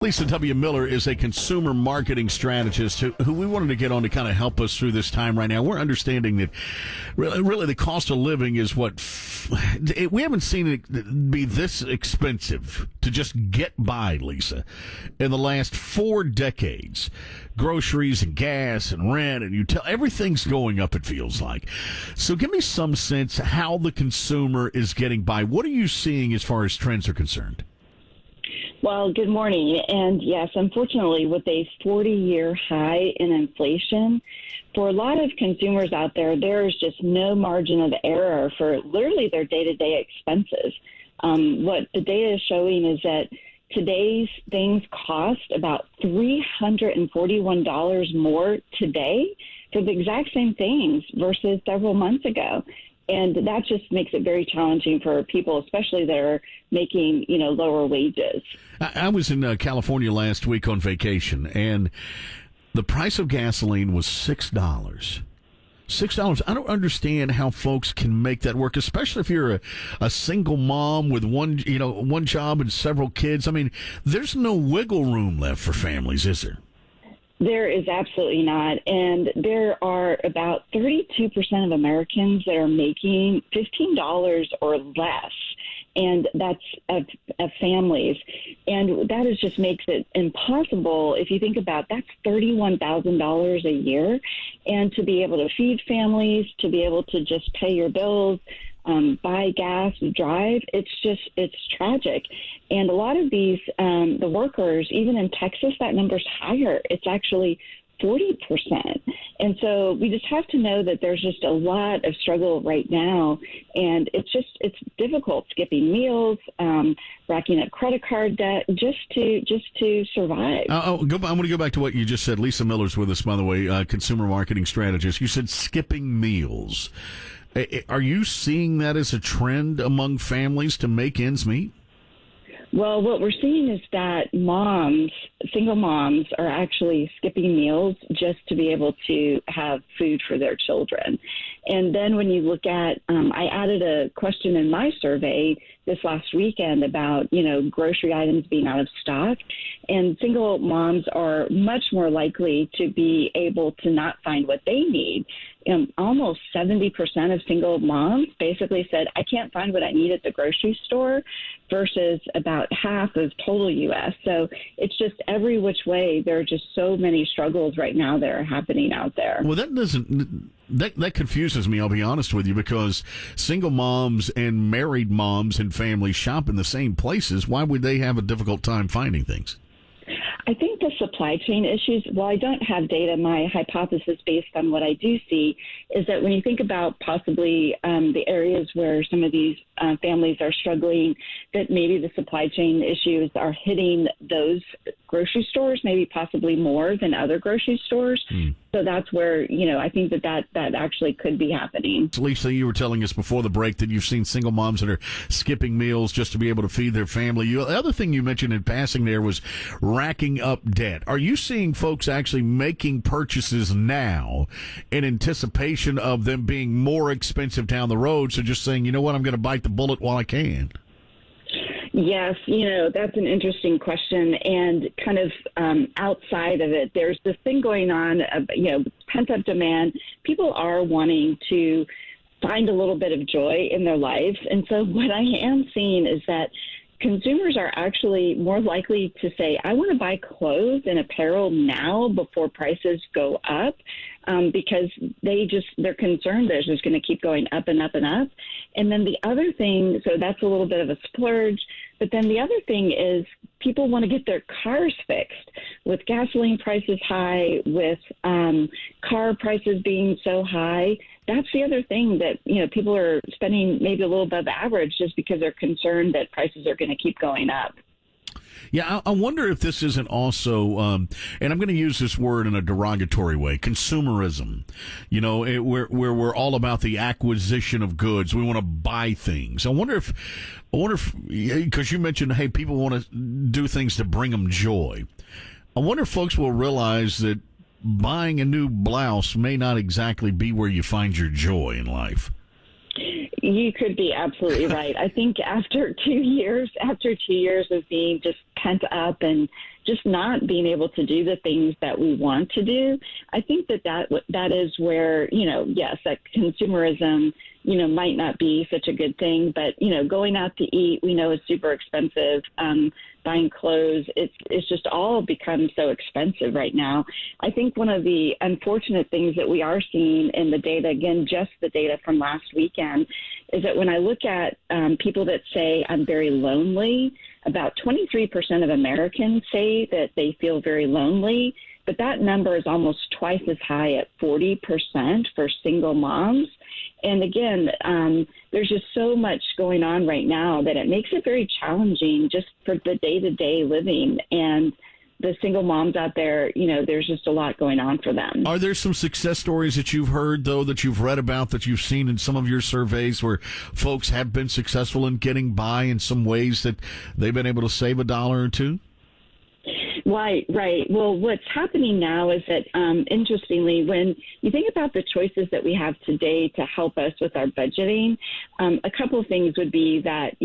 Lisa W. Miller is a consumer marketing strategist who we wanted to get on to kind of help us through this time right now. We're understanding that really the cost of living is we haven't seen it be this expensive to just get by, Lisa, in the last 4 decades. Groceries and gas and rent and everything's going up, it feels like. So give me some sense how the consumer is getting by. What are you seeing as far as trends are concerned? Well, good morning. And yes, unfortunately, with a 40-year high in inflation, for a lot of consumers out there, there is just no margin of error for literally their day-to-day expenses. What the data is showing is that today's things cost about $341 more today for the exact same things versus several months ago. And that just makes it very challenging for people, especially that are making, lower wages. I was in California last week on vacation, and the price of gasoline was $6. $6. I don't understand how folks can make that work, especially if you're a single mom with one job and several kids. I mean, there's no wiggle room left for families, is there? There is absolutely not. And there are about 32% of Americans that are making $15 or less. And that's of families. And that just makes it impossible. If you think about that's $31,000 a year. And to be able to feed families, to be able to just pay your bills, buy gas, drive, it's tragic. And a lot of these, the workers, even in Texas, that number's higher. It's actually 40%. And so we just have to know that there's just a lot of struggle right now. And it's difficult skipping meals, racking up credit card debt just to survive. I want to go back to what you just said. Lisa Miller's with us, by the way, consumer marketing strategist. You said skipping meals. Are you seeing that as a trend among families to make ends meet? Well, what we're seeing is that single moms are actually skipping meals just to be able to have food for their children. And then when you look at, I added a question in my survey this last weekend about, grocery items being out of stock. And single moms are much more likely to be able to not find what they need. Almost 70% of single moms basically said, I can't find what I need at the grocery store, versus about half of total U.S. So it's just every which way. There are just so many struggles right now that are happening out there. Well, that confuses me, I'll be honest with you, because single moms and married moms and families shop in the same places. Why would they have a difficult time finding things? I think the supply chain issues, while I don't have data, my hypothesis based on what I do see is that when you think about possibly the areas where some of these families are struggling, that maybe the supply chain issues are hitting those grocery stores, maybe possibly more than other grocery stores. So that's where, I think that actually could be happening. Lisa, you were telling us before the break that you've seen single moms that are skipping meals just to be able to feed their family. The other thing you mentioned in passing there was racking up debt. Are you seeing folks actually making purchases now in anticipation of them being more expensive down the road? So just saying, you know what, I'm going to bite the bullet while I can. Yes, that's an interesting question. And kind of outside of it, there's this thing going on, pent-up demand. People are wanting to find a little bit of joy in their lives. And so what I am seeing is that consumers are actually more likely to say, I want to buy clothes and apparel now before prices go up, because they're concerned that it's just going to keep going up and up and up. And then the other thing, so that's a little bit of a splurge, but then the other thing is people want to get their cars fixed. With gasoline prices high, with car prices being so high, that's the other thing that, people are spending maybe a little above average just because they're concerned that prices are going to keep going up. Yeah, I wonder if this isn't also, and I'm going to use this word in a derogatory way, consumerism. Where we're all about the acquisition of goods. We want to buy things. I wonder if, because you mentioned, hey, people want to do things to bring them joy. I wonder if folks will realize that buying a new blouse may not exactly be where you find your joy in life. You could be absolutely right. I think after 2 years of being just pent up and just not being able to do the things that we want to do. I think that is where, yes, that consumerism, might not be such a good thing, but, going out to eat, we know is super expensive. Buying clothes, it's just all become so expensive right now. I think one of the unfortunate things that we are seeing in the data, again, just the data from last weekend, is that when I look at people that say I'm very lonely, about 23% of Americans say that they feel very lonely, but that number is almost twice as high at 40% for single moms. And again, there's just so much going on right now that it makes it very challenging just for the day-to-day living. And the single moms out there, there's just a lot going on for them. Are there some success stories that you've heard, though, that you've read about, that you've seen in some of your surveys where folks have been successful in getting by in some ways that they've been able to save $1 or $2? Right. Well, what's happening now is that, interestingly, when you think about the choices that we have today to help us with our budgeting, a couple of things would be that,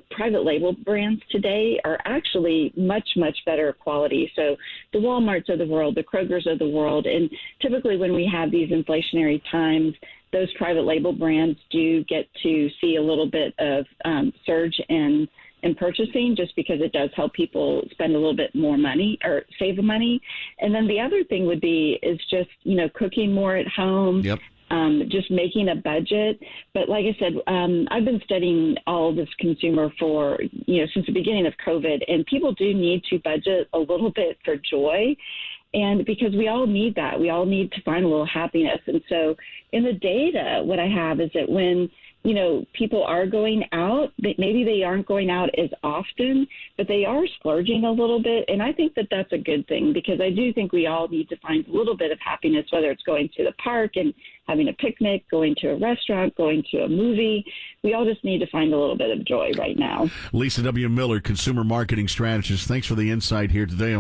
private label brands today are actually much, much better quality. So the Walmarts of the world, the Krogers of the world, and typically when we have these inflationary times, those private label brands do get to see a little bit of surge in purchasing, just because it does help people spend a little bit more money or save money. And then the other thing would be is just, cooking more at home. Yep. Just making a budget. But like I said, I've been studying all of this consumer for, since the beginning of COVID, and people do need to budget a little bit for joy. And because we all need that, we all need to find a little happiness. And so in the data, what I have is that when people are going out, maybe they aren't going out as often, but they are splurging a little bit. And I think that that's a good thing, because I do think we all need to find a little bit of happiness, whether it's going to the park and having a picnic, going to a restaurant, going to a movie. We all just need to find a little bit of joy right now. Lisa W. Miller, consumer marketing strategist, thanks for the insight here today.